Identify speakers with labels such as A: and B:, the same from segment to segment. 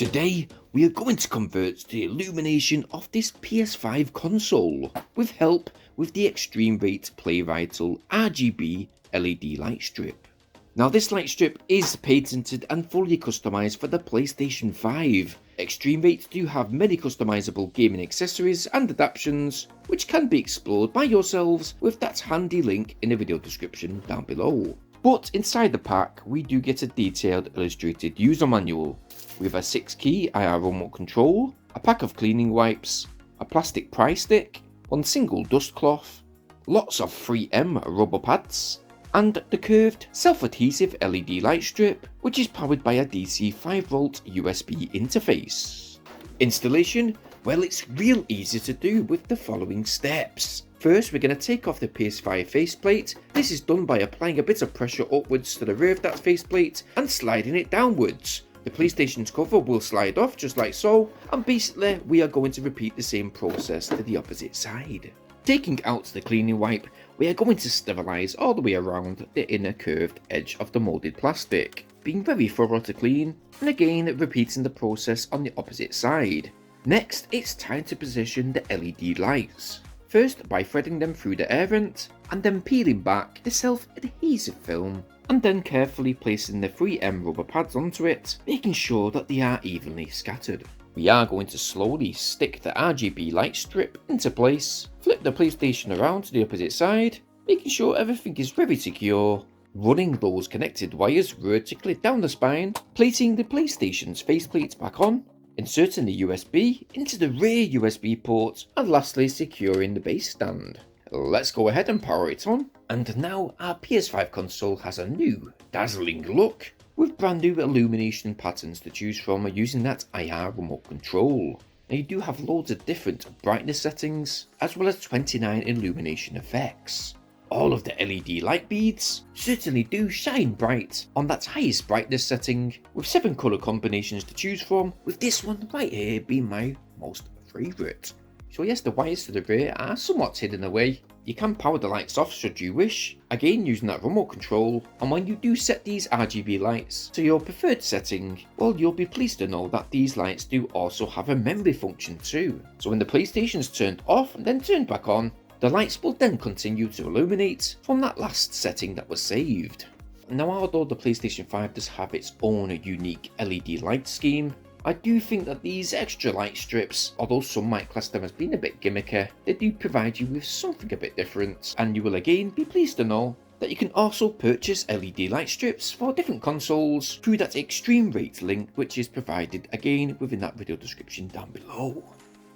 A: Today, we are going to convert the illumination of this PS5 console with help with the Extreme Rate Play Vital RGB LED light strip. Now this light strip is patented and fully customised for the PlayStation 5. Extreme Rate do have many customisable gaming accessories and adaptations which can be explored by yourselves with that handy link in the video description down below. But inside the pack we do get a detailed illustrated user manual with a 6-key IR remote control, a pack of cleaning wipes, a plastic pry stick, one single dust cloth, lots of 3M rubber pads, and the curved self-adhesive LED light strip which is powered by a DC 5V USB interface. Installation? Well, it's real easy to do with the following steps. First, we're going to take off the PS5 faceplate. This is done by applying a bit of pressure upwards to the rear of that faceplate and sliding it downwards. The PlayStation's cover will slide off just like so, and basically we are going to repeat the same process to the opposite side. Taking out the cleaning wipe, we are going to sterilise all the way around the inner curved edge of the moulded plastic, being very thorough to clean, and again repeating the process on the opposite side. Next, it's time to position the LED lights. First by threading them through the air vent, and then peeling back the self-adhesive film, and then carefully placing the 3M rubber pads onto it, making sure that they are evenly scattered. We are going to slowly stick the RGB light strip into place, flip the PlayStation around to the opposite side, making sure everything is very secure, running those connected wires vertically down the spine, placing the PlayStation's faceplate back on, inserting the USB into the rear USB port, and lastly securing the base stand. Let's go ahead and power it on, and now our PS5 console has a new, dazzling look, with brand new illumination patterns to choose from using that IR remote control. Now you do have loads of different brightness settings, as well as 29 illumination effects. All of the LED light beads certainly do shine bright on that highest brightness setting, with 7 colour combinations to choose from, with this one right here being my most favourite. So yes, the wires to the rear are somewhat hidden away. You can power the lights off should you wish, again using that remote control, and when you do set these RGB lights to your preferred setting, well, you'll be pleased to know that these lights do also have a memory function too. So when the PlayStation's turned off and then turned back on, the lights will then continue to illuminate from that last setting that was saved. Now, although the PlayStation 5 does have its own unique LED light scheme, I do think that these extra light strips, although some might class them as being a bit gimmicky, they do provide you with something a bit different, and you will again be pleased to know that you can also purchase LED light strips for different consoles through that Extreme Rate link which is provided again within that video description down below.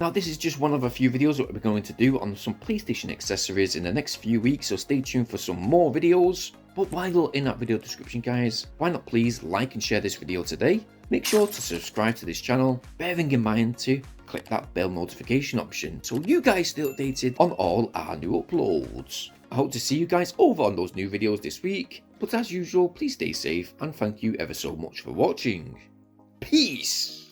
A: Now this is just one of a few videos that we're going to do on some PlayStation accessories in the next few weeks, so stay tuned for some more videos. But while you're in that video description guys, why not please like and share this video today? Make sure to subscribe to this channel, bearing in mind to click that bell notification option so you guys stay updated on all our new uploads. I hope to see you guys over on those new videos this week, but as usual please stay safe and thank you ever so much for watching. Peace!